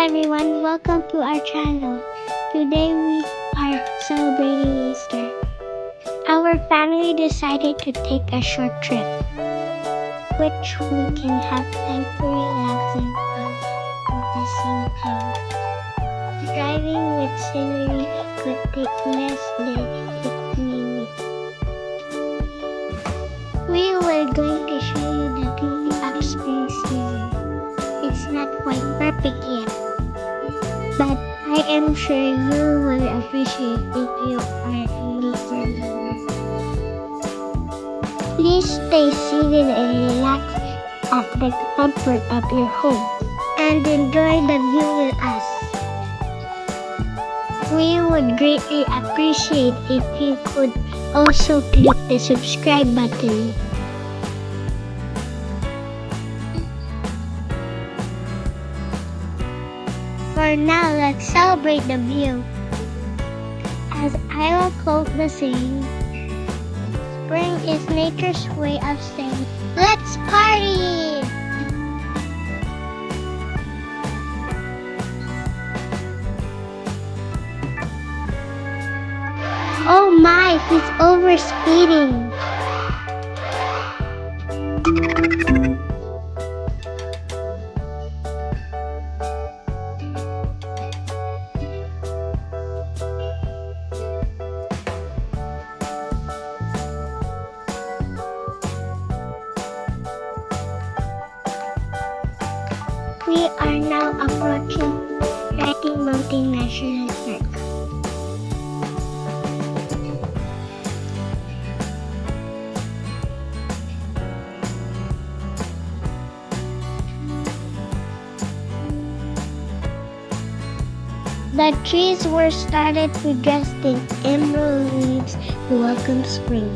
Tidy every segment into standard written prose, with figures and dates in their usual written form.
everyone, welcome to our channel. Today we are celebrating Easter. Our family decided to take a short trip, which we can have time to relax and fun at the same time. Driving with scenery could take less than 8 minutes. We were going to show you the beauty of spring season. It's not quite perfect yet, but I am sure you will appreciate if you are a later lover. Please stay seated and relax at the comfort of your home and enjoy the view with us. We would greatly appreciate if you could also click the subscribe button. For now, let's celebrate the view. As I will quote the saying, spring is nature's way of saying, let's party! Oh my, he's overspeeding! We are now approaching Rocky Mountain National Park. The trees were started to dress in emerald leaves to welcome spring.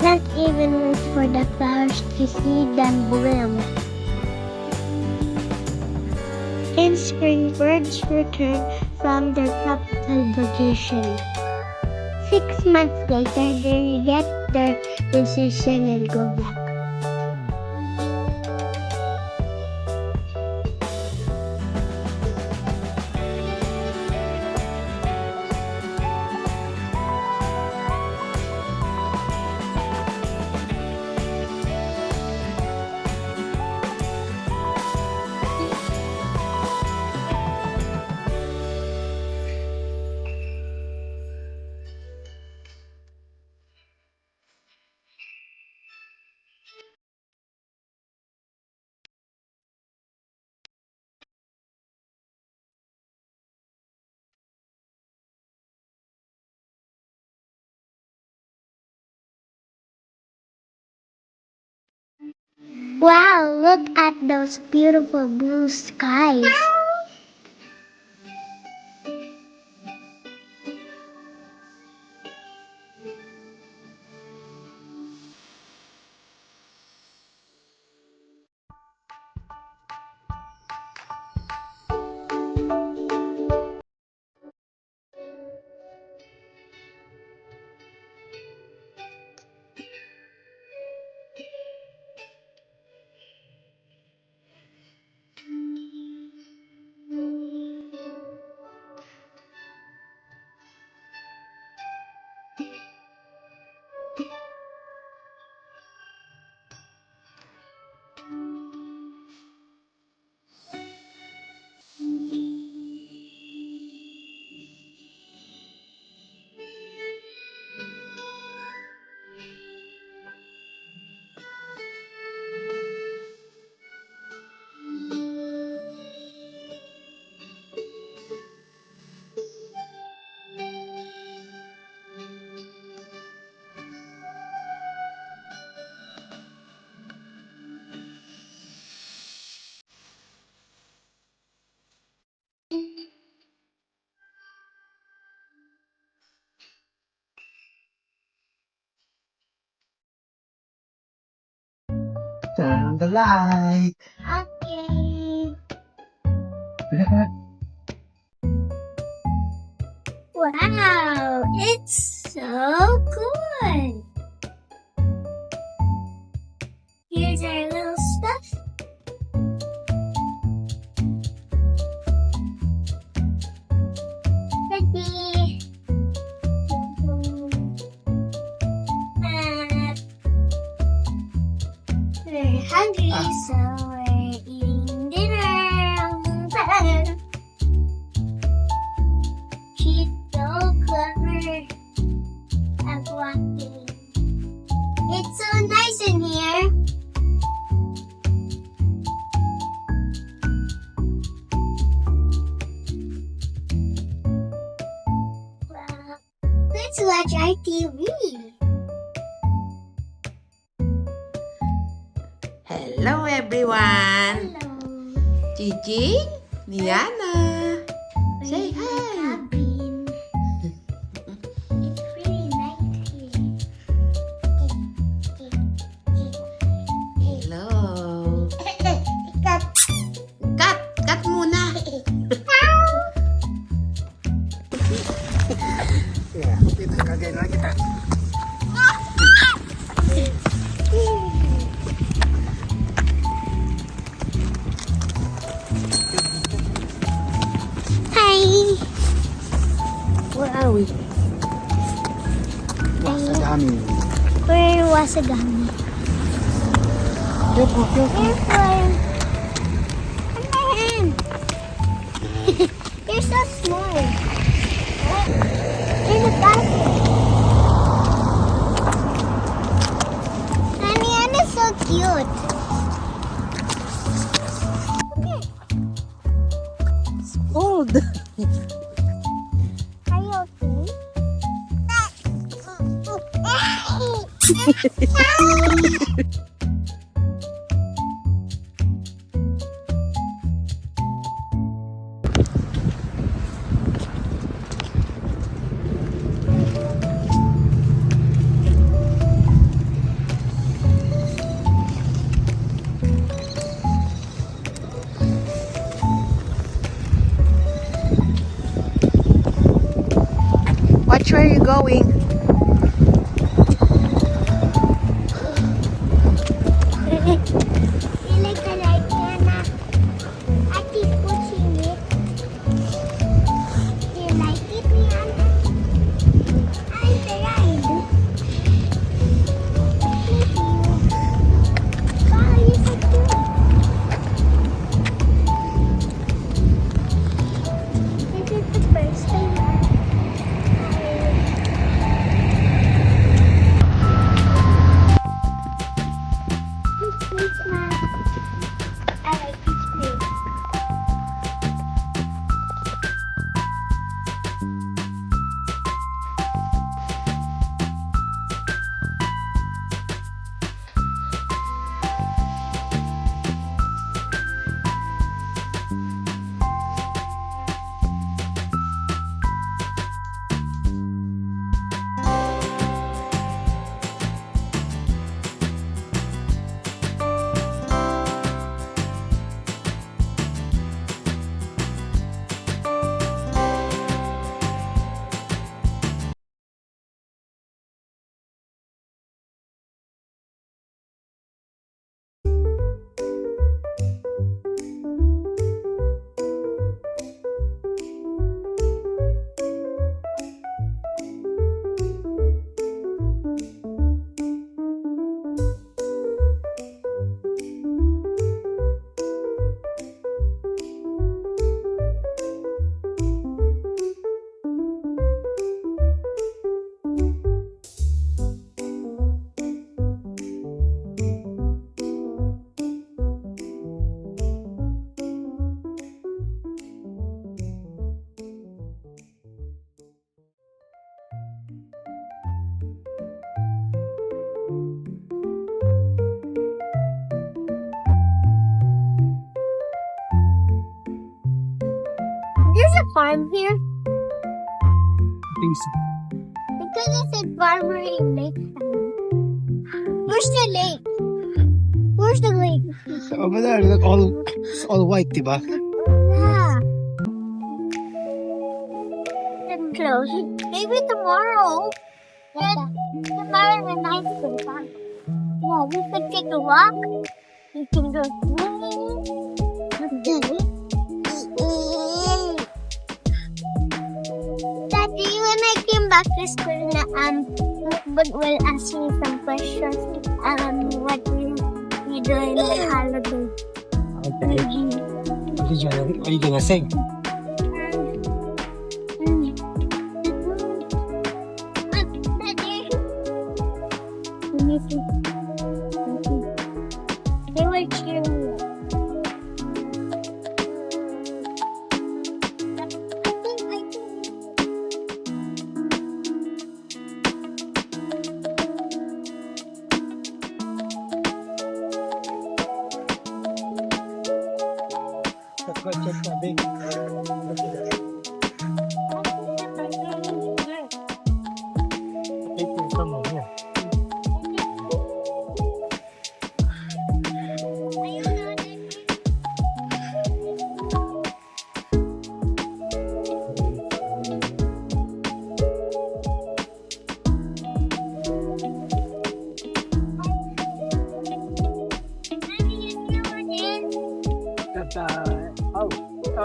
Not even wait for the flowers to see them bloom. In spring, birds return from their tropical vacation. 6 months later, they get their decision and go back. Wow, look at those beautiful blue skies. Turn the light. Okay. Wow, it's so cool. Here's our little stuff. So we're eating dinner. She's so clever at walking. It's so nice in here. Well, let's watch our TV. Hello everyone! Hello. Gigi, Niana, say hi! Cabin. It's really nice here. Hello! Cut. Cut muna! Ya, kita kagain lagi tak? Hi. Where are we? Wasagaming. We're in Wasagaming. Careful, careful. Careful. On my hand. You're so small. There's a basket. Anna's so cute. It's cold! Are you okay? Watch where you're going. You like the light, Anna? Ati's pushing it. Do you like it, Anna? I like the ride. Wow, you're so cute. This is the first time Christmas. I like this place. There's a farm here I think so. because it said Farmery Lake. Where's the lake? Where's the lake? Over there, look, it's all white, diba? Yeah. It's close. Maybe tomorrow. Tomorrow the night for fun. Yeah, we could take a walk. We can go swimming. Daddy, when I came back to school, but will ask me some questions. What will you do enjoy my holiday. Okay. What are you gonna sing? They were cheering.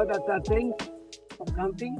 That's that thing of camping.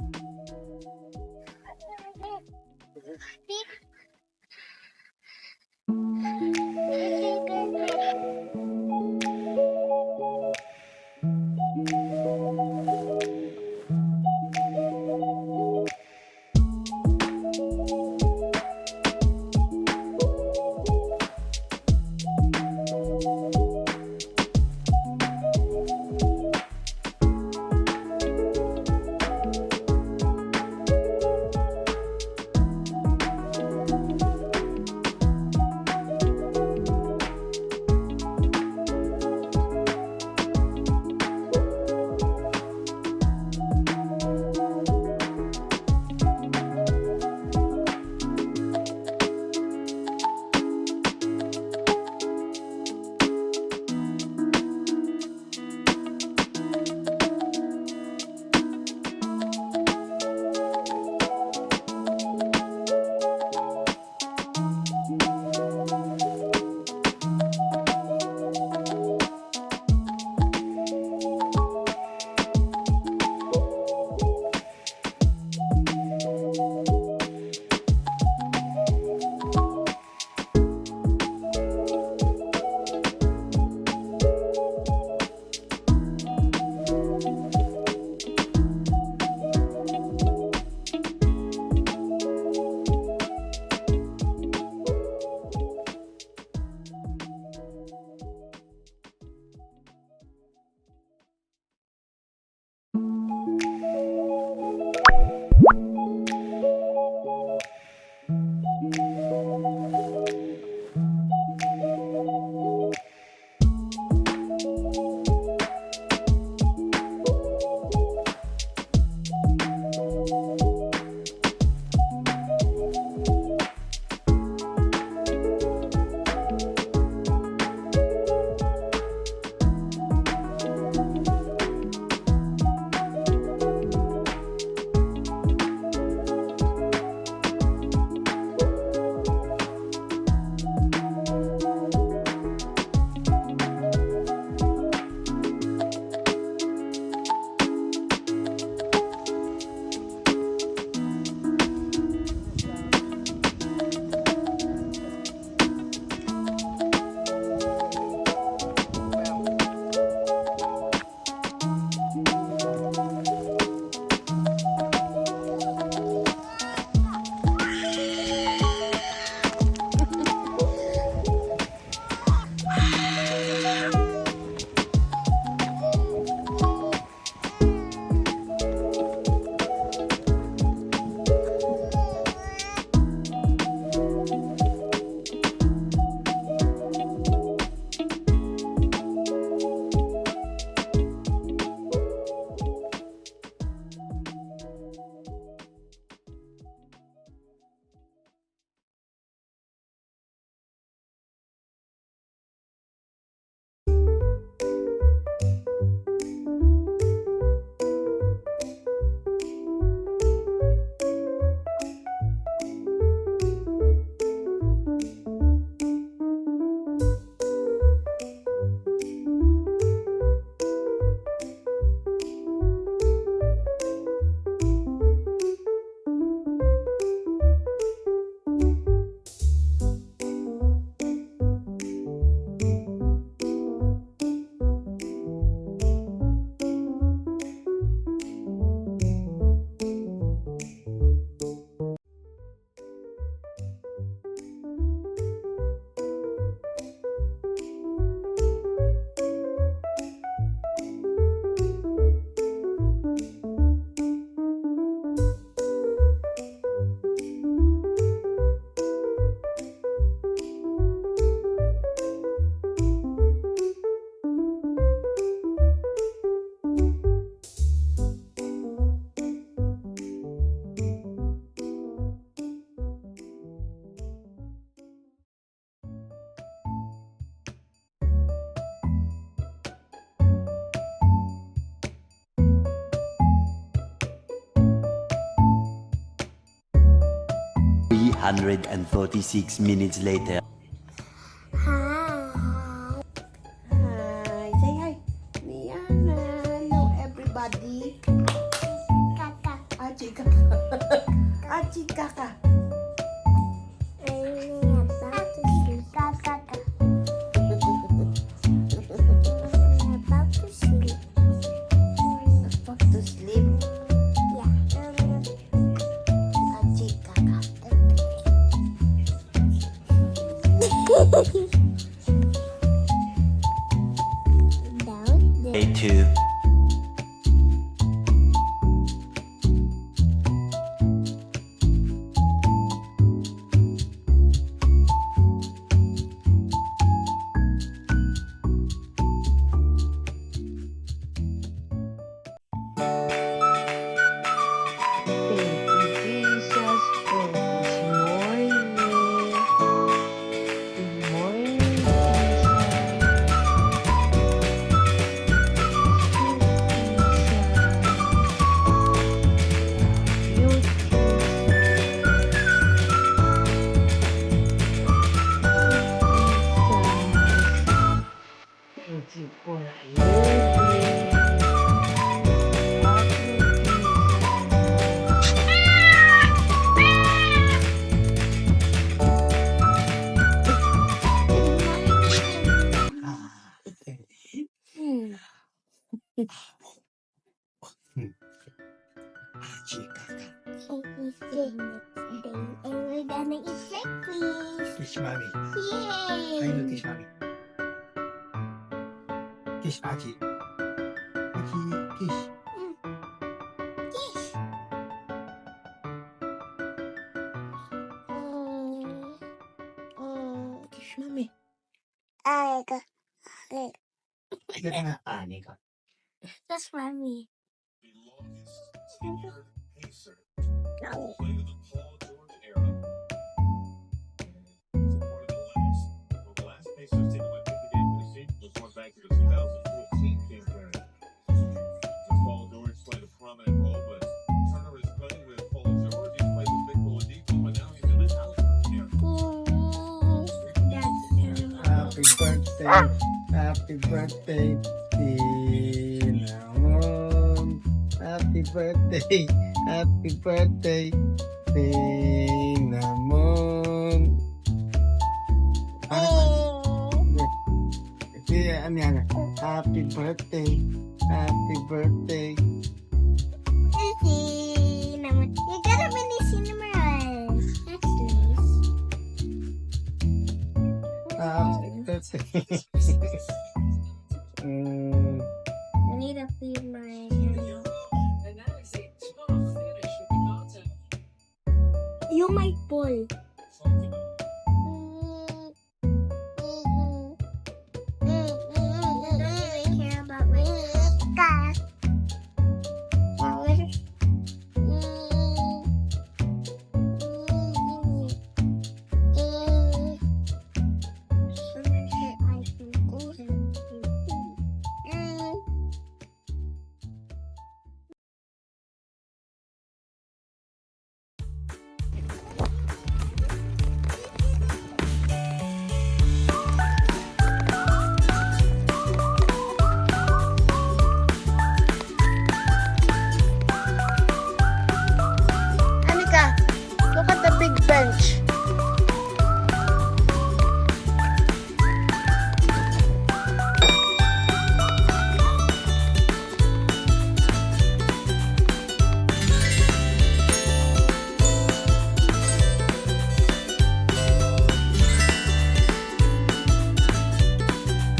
146 minutes later. Hi. Say hi. Niana. Hello, everybody. Kaka. Achi kaka. Achi kaka. About to sleep. Back to sleep. Achi kaka. Day 2. Thank you, Jesus, for this morning. Good morning, Thank you for everything. And we're gonna eat breakfast. Kiss mommy. Yay! How you do kiss mommy? Kiss Achi. Achi, kiss. Yes. Kiss mommy. Ika ka nga. Ani ka. That's mommy. Happy birthday. Happy birthday. Cinnamon. Happy birthday. Happy birthday. Cinnamon. Ano yan? Happy birthday. Happy birthday. Cinnamon. You got a mini cinnamon. That's nice. Happy birthday. I need to feed my animal. You might pull.